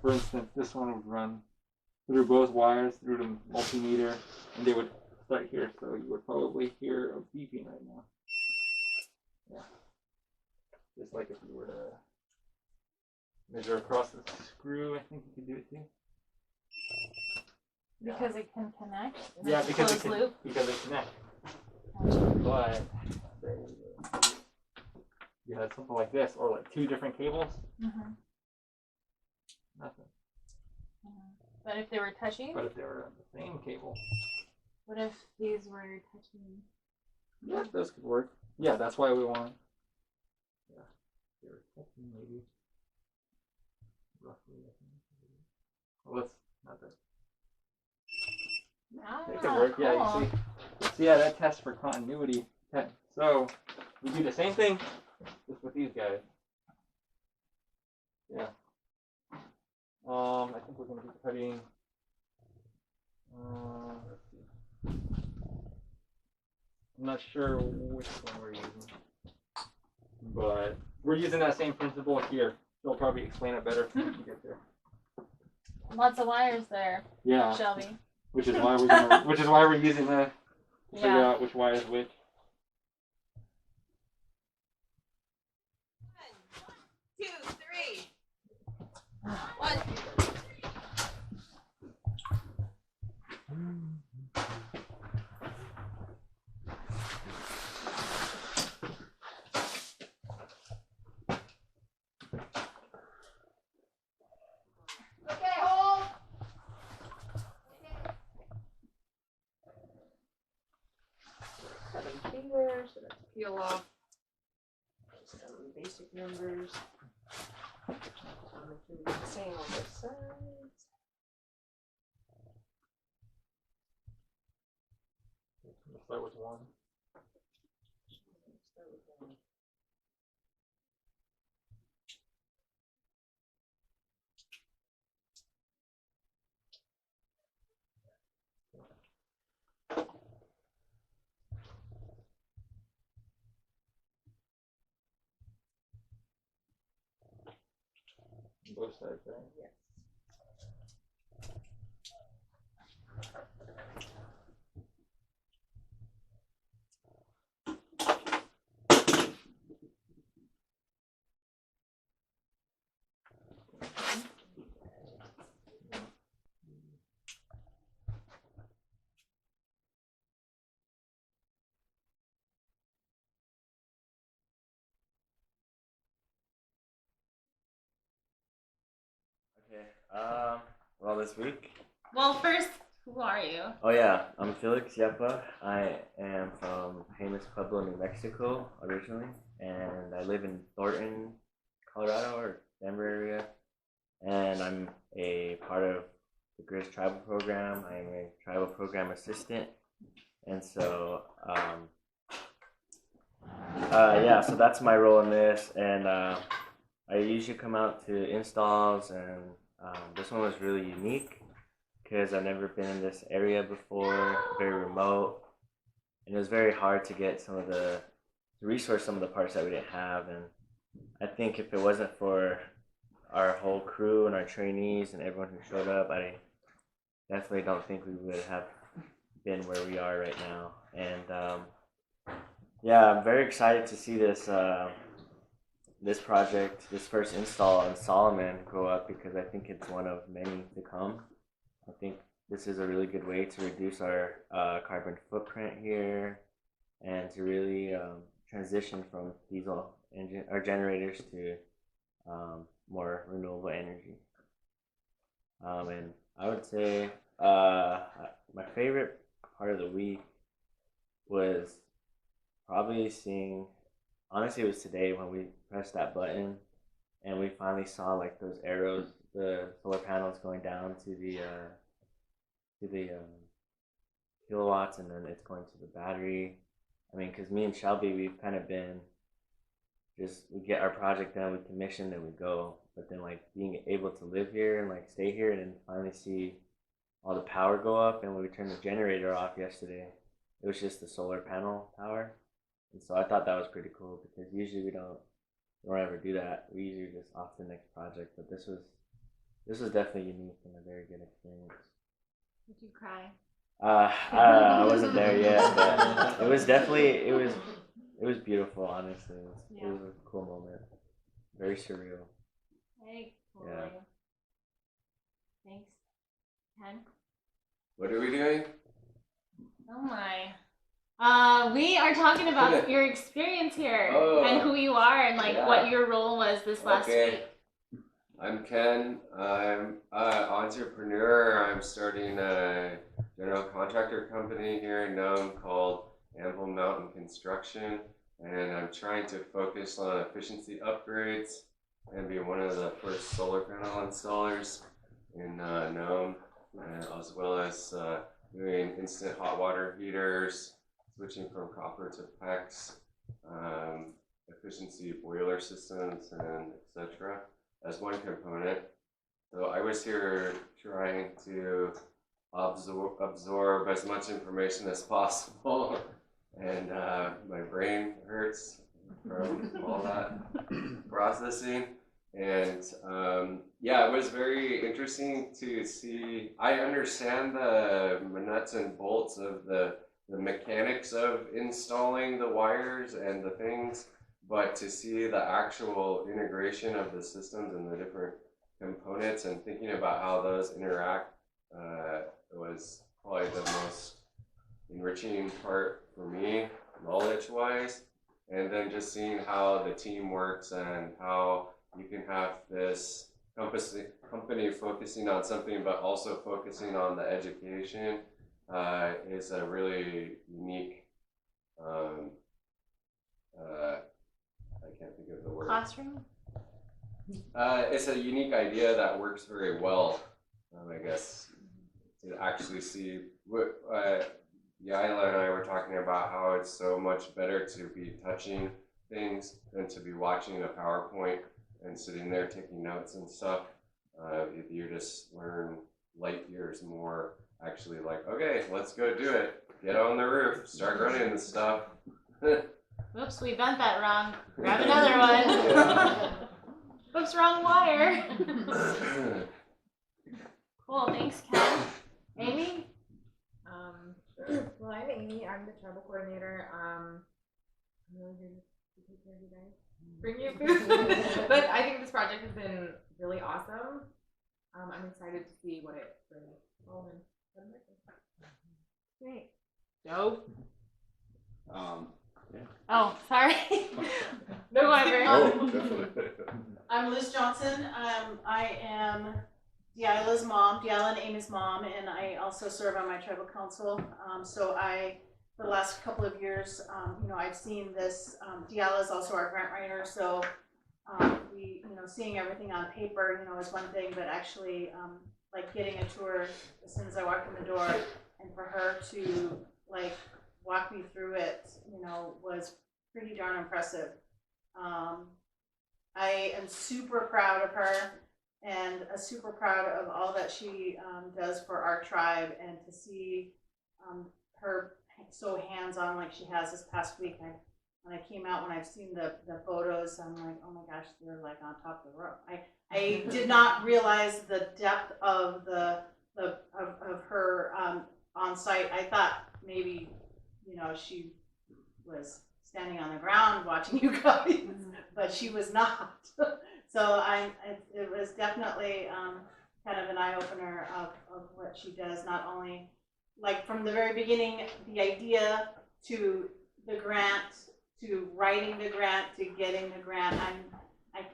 G: for instance, this one would run through both wires through the multimeter, and they would start here. So you would probably hear a beeping right now. Yeah, just like if you were to measure across the screw, I think you could do it too.
E: Because it can connect.
G: Yeah, because
E: Closed loop.
G: because they connect. But you had something like this, or like two different cables.
E: Mm-hmm.
G: Nothing.
E: But if they were touching,
G: But if they were on the same cable,
E: what if these were touching?
G: yeah, those could work. Yeah, that's why we want. Yeah, they were touching maybe. Roughly, I think. Well, let's not that. It could work.
E: Cool.
G: Yeah, you see. So yeah, that tests for continuity. Okay, so we do the same thing just with these guys. Yeah. I think we're gonna be cutting. Let's see. I'm not sure which one we're using, but we're using that same principle here. They'll probably explain it better when we get there.
E: Lots of wires there,
G: Yeah.
E: Shelby.
G: Which is why we're using the figure out which wire is which.
A: 1, 2, 3. 1. Okay, hold. Seven fingers, so let's peel off some basic numbers. Do the same on both sides.
G: Let's start with 1.
A: Start with 1.
G: Both sides, right?
A: Yes.
J: Okay. Well, this week.
E: Well, first, who are you?
J: Oh yeah, I'm Felix Yepa. I am from Jemez Pueblo, New Mexico originally, and I live in Thornton, Colorado, or Denver area. And I'm a part of the GRIS tribal program. I'm a tribal program assistant, and so so that's my role in this. And I usually come out to installs, and this one was really unique because I've never been in this area before, very remote, and it was very hard to get to resource some of the parts that we didn't have. And I think if it wasn't for our whole crew and our trainees and everyone who showed up, I definitely don't think we would have been where we are right now. And I'm very excited to see this this project, this first install on Solomon go up, because I think it's one of many to come. I think this is a really good way to reduce our carbon footprint here and to really transition from diesel engine or generators to more renewable energy. And I would say my favorite part of the week was probably seeing, honestly, it was today when we pressed that button and we finally saw like those arrows, the solar panels going down to the kilowatts, and then it's going to the battery. I mean, because me and Shelby, we've kind of been just, we get our project done, we commission, and we go. But then like being able to live here and like stay here and then finally see all the power go up, and when we turned the generator off yesterday, it was just the solar panel power. And so I thought that was pretty cool, because usually we don't ever do that. We usually just off to the next project. But this was definitely unique and a very good experience.
D: Did you cry?
J: I wasn't there yet, but it was definitely it was beautiful. Honestly, it was a cool moment, very surreal.
D: Very cool.
J: Yeah.
D: Thanks, Ken.
I: What are we doing?
D: Oh my. We are talking about your experience here and who you are and like what your role was this last week.
I: I'm Ken. I'm an entrepreneur. I'm starting a general contractor company here in Nome called Anvil Mountain Construction, and I'm trying to focus on efficiency upgrades and be one of the first solar panel installers in Nome, as well as doing instant hot water heaters, switching from copper to PEX, efficiency boiler systems, and etc. as one component. So I was here trying to absorb as much information as possible, and my brain hurts from all that processing. And yeah, it was very interesting to see. I understand the nuts and bolts of the mechanics of installing the wires and the things, but to see the actual integration of the systems and the different components and thinking about how those interact was probably the most enriching part for me, knowledge-wise. And then just seeing how the team works and how you can have this company focusing on something but also focusing on the education is a really unique I can't think of the word.
D: Classroom?
I: It's a unique idea that works very well, I guess, to actually see what Deilah and I were talking about, how it's so much better to be touching things than to be watching a PowerPoint and sitting there taking notes and stuff. You just learn light years more actually, like, okay, let's go do it. Get on the roof, start running the stuff.
D: Whoops, we bent that wrong. Grab another one. Whoops, wrong wire. Cool, thanks, Ken. Amy?
K: Well, I'm Amy. I'm the travel coordinator. I'm really here to take care of you guys, bring you food. But I think this project has been really awesome. I'm excited to see what it brings.
D: Great. Joe?
L: Oh, sorry.
D: No,
L: I'm Liz Johnson. I am Deilah's mom, Deilah and Amy's mom, and I also serve on my tribal council. So for the last couple of years, I've seen this. Deilah is also our grant writer, so seeing everything on paper, is one thing, but actually, like getting a tour as soon as I walk in the door, and for her to walk me through it, was pretty darn impressive. I am super proud of her and super proud of all that she does for our tribe, and to see her so hands-on like she has this past week. When I came out, when I've seen the photos, I'm like, oh my gosh, they're like on top of the roof. I did not realize the depth of of her on site. I thought maybe she was standing on the ground watching you guys, but she was not. So it was definitely kind of an eye-opener of what she does, not only like from the very beginning, the idea to the grant, to writing the grant, to getting the grant.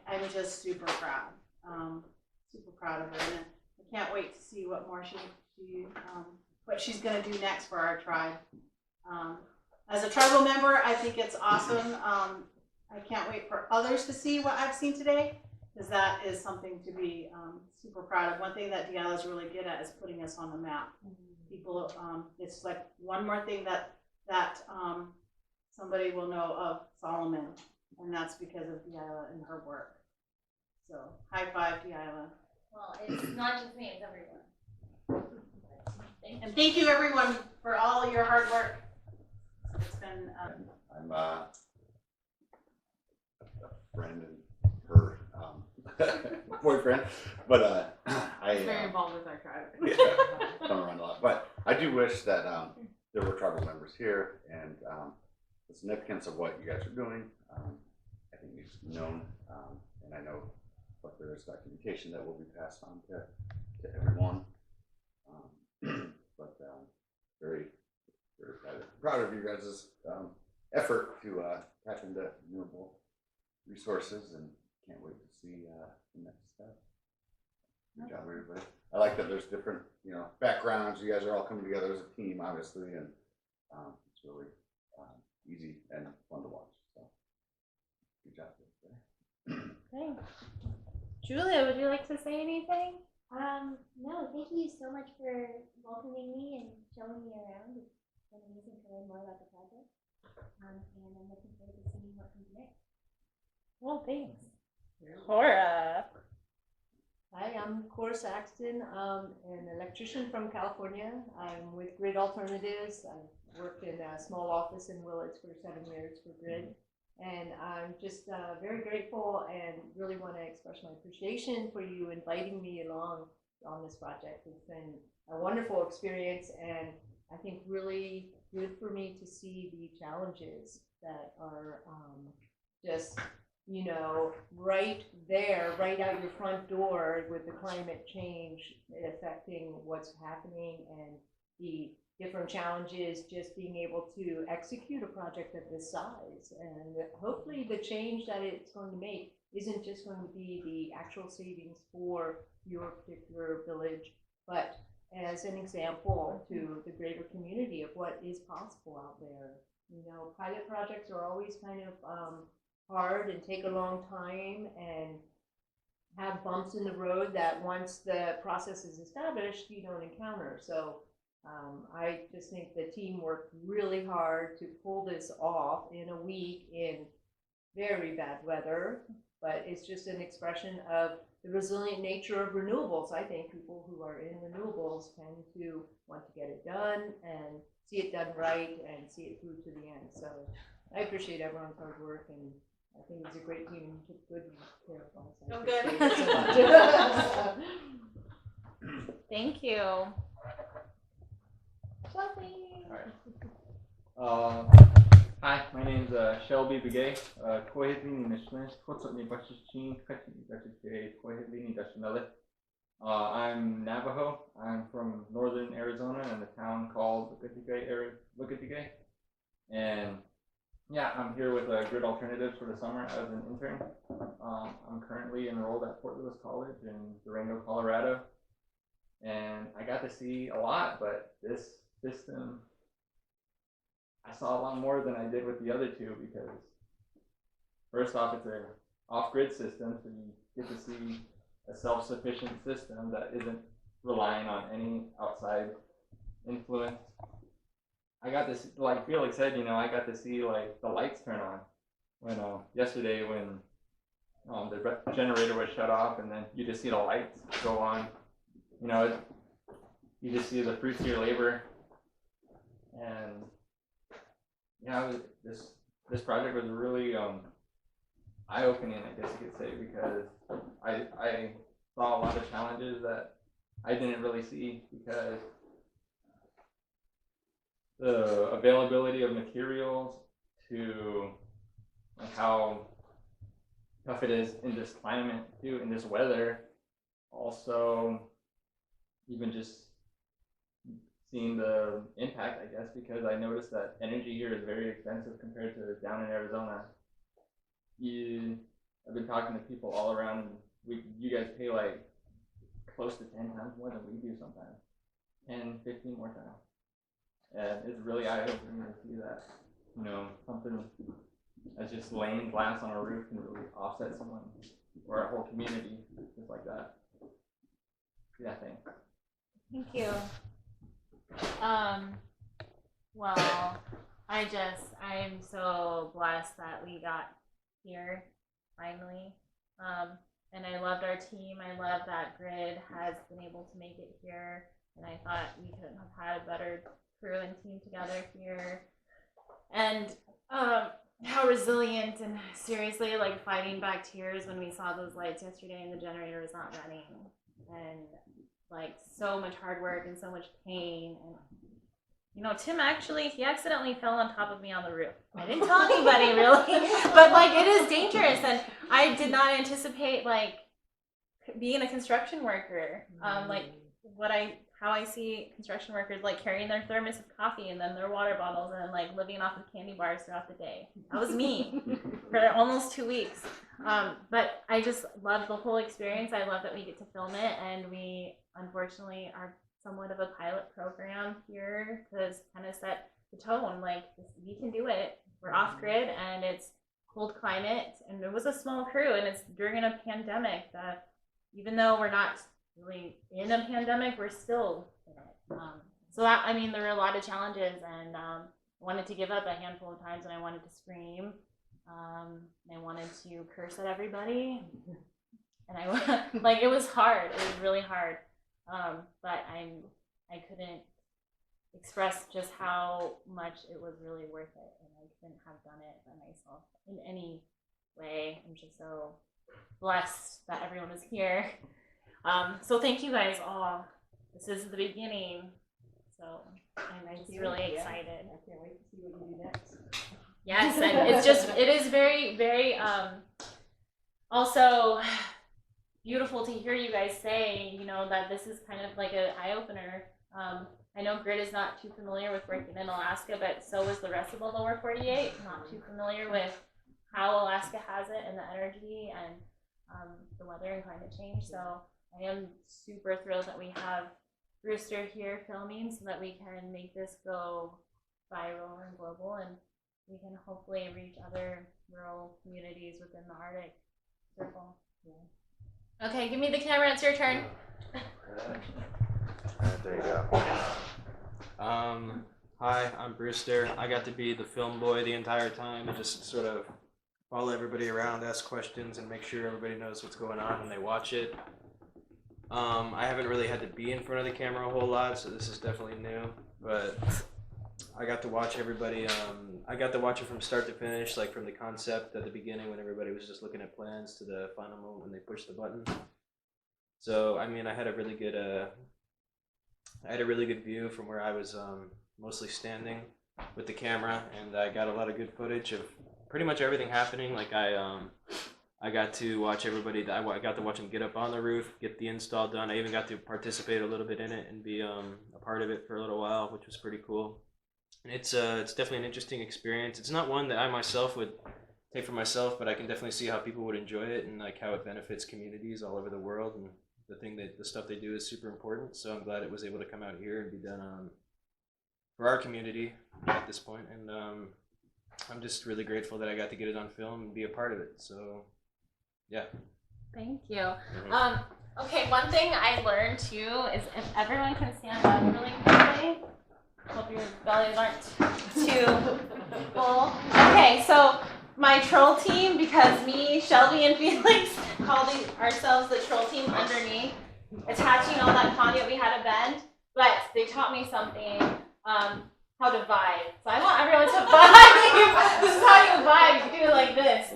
L: I'm just super proud of her, and I can't wait to see what more what she's going to do next for our tribe. As a tribal member, I think it's awesome. I can't wait for others to see what I've seen today, because that is something to be super proud of. One thing that Deilah is really good at is putting us on the map. People, it's like one more thing that somebody will know of Solomon, and that's because of Deilah and her work. So high five, Deilah.
D: Well, it's not just me, it's everyone.
L: And thank you everyone for all your hard work. It's been.
M: I'm a friend and her boyfriend, but I
K: Very involved with our tribe.
M: yeah, come around a lot. But I do wish that there were tribal members here, and the significance of what you guys are doing, I think needs to be known, and I know what there is documentation that will be passed on to everyone. But very proud of you guys' effort to tap into renewable resources, and can't wait to see the next step. Good job, everybody. I like that there's different, backgrounds. You guys are all coming together as a team, obviously, and it's really easy and fun to watch. So, good job, everybody.
D: Thanks. Julia, would you like to say anything?
N: No, thank you so much for welcoming me and showing me around. It's been amazing to learn more about the project. And I'm looking forward to seeing what comes next.
D: Well, thanks. Cora.
A: Hi, I'm Cora Saxton. I'm an electrician from California. I'm with Grid Alternatives. I've worked in a small office in Willits for 7 years for Grid. And I'm just very grateful and really want to express my appreciation for you inviting me along on this project. It's been a wonderful experience, and I think really good for me to see the challenges that are just, right there, right out your front door with the climate change affecting what's happening and the different challenges just being able to execute a project of this size. And hopefully the change that it's going to make isn't just going to be the actual savings for your particular village, but as an example to the greater community of what is possible out there. Pilot projects are always kind of hard and take a long time and have bumps in the road that once the process is established, you don't encounter. So I just think the team worked really hard to pull this off in a week in very bad weather, but it's just an expression of the resilient nature of renewables. I think people who are in renewables tend to want to get it done and see it done right and see it through to the end. So I appreciate everyone's hard work, and I think it's a great team. You took good care of us. I appreciate it so much.
D: Thank you. Shelby.
G: Hi, my name's Shelby Begay. I'm Navajo. I'm from northern Arizona in a town called Begay. And yeah, I'm here with Grid Alternatives for the summer as an intern. I'm currently enrolled at Fort Lewis College in Durango, Colorado. And I got to see a lot, but this system, I saw a lot more than I did with the other two, because first off, it's an off-grid system, so you get to see a self-sufficient system that isn't relying on any outside influence. I got to see, like Felix said, I got to see like the lights turn on when yesterday when the generator was shut off, and then you just see the lights go on. You just see the fruits of your labor, and this project was really eye-opening, I guess you could say, because I saw a lot of challenges that I didn't really see, because the availability of materials to how tough it is in this climate too, in this weather. Also, even just seeing the impact, I guess, because I noticed that energy here is very expensive compared to down in Arizona. I've been talking to people all around. You guys pay like close to 10 times more than we do sometimes, 10, 15 more times. And it's really eye-opening to see that, something that's just laying glass on a roof can really offset someone's or our whole community, just like that. Yeah, thanks.
D: Thank you. Well, I'm so blessed that we got here finally. And I loved our team. I love that Grid has been able to make it here. And I thought we couldn't have had a better crew and team together here. And how resilient and seriously like fighting back tears when we saw those lights yesterday and the generator was not running. And like so much hard work and so much pain. And you know, Tim he accidentally fell on top of me on the roof. I didn't tell anybody really, but like it is dangerous, and I did not anticipate like being a construction worker. Like how I see construction workers like carrying their thermos of coffee and then their water bottles and like living off of candy bars throughout the day. That was me for almost 2 weeks. But I just love the whole experience. I love that we get to film it, and we unfortunately are somewhat of a pilot program here to kind of set the tone. Like, we can do it. We're off grid, and it's cold climate, and it was a small crew, and it's during a pandemic that even though we're not really in a pandemic, we're still in it. So that, I mean, there were a lot of challenges, and I wanted to give up a handful of times, and I wanted to scream. I wanted to curse at everybody, and it was hard. It was really hard. But I couldn't express just how much it was really worth it, and I couldn't have done it by myself in any way. I'm just so blessed that everyone is here. So thank you guys all. This is the beginning, so I'm just really excited.
A: I can't wait to see what you do next.
D: Yes, and it is very, very also beautiful to hear you guys say, you know, that this is kind of like an eye-opener. I know Grid is not too familiar with working in Alaska, but so is the rest of the lower 48. Not too familiar with how Alaska has it and the energy and the weather and climate change. So I am super thrilled that we have Brewster here filming so that we can make this go viral and global, and we can hopefully reach other rural communities within the Arctic Circle. Yeah. Okay, give me the camera. It's your turn.
H: Alright, there you go. Hi, I'm Brewster. I got to be the film boy the entire time and just sort of follow everybody around, ask questions, and make sure everybody knows what's going on when they watch it. I haven't really had to be in front of the camera a whole lot, so this is definitely new, but I got to watch everybody. I got to watch it from start to finish, like from the concept at the beginning when everybody was just looking at plans to the final moment when they pushed the button. So, I mean, I had a really good view from where I was mostly standing with the camera, and I got a lot of good footage of pretty much everything happening. Like I got to watch everybody. I got to watch them get up on the roof, get the install done. I even got to participate a little bit in it and be a part of it for a little while, which was pretty cool. And it's definitely an interesting experience. It's not one that I myself would take for myself, but I can definitely see how people would enjoy it and like how it benefits communities all over the world. And the stuff they do is super important. So I'm glad it was able to come out here and be done for our community at this point. And I'm just really grateful that I got to get it on film and be a part of it. So yeah.
D: Thank you. Okay, one thing I learned too is if everyone can stand up really quickly. Hope your bellies aren't too full. Okay, so my troll team, because me, Shelby, and Felix called ourselves the troll team underneath, attaching all that conduit we had to bend, but they taught me something, how to vibe. So I want everyone to vibe. This is how you vibe. You do it like this.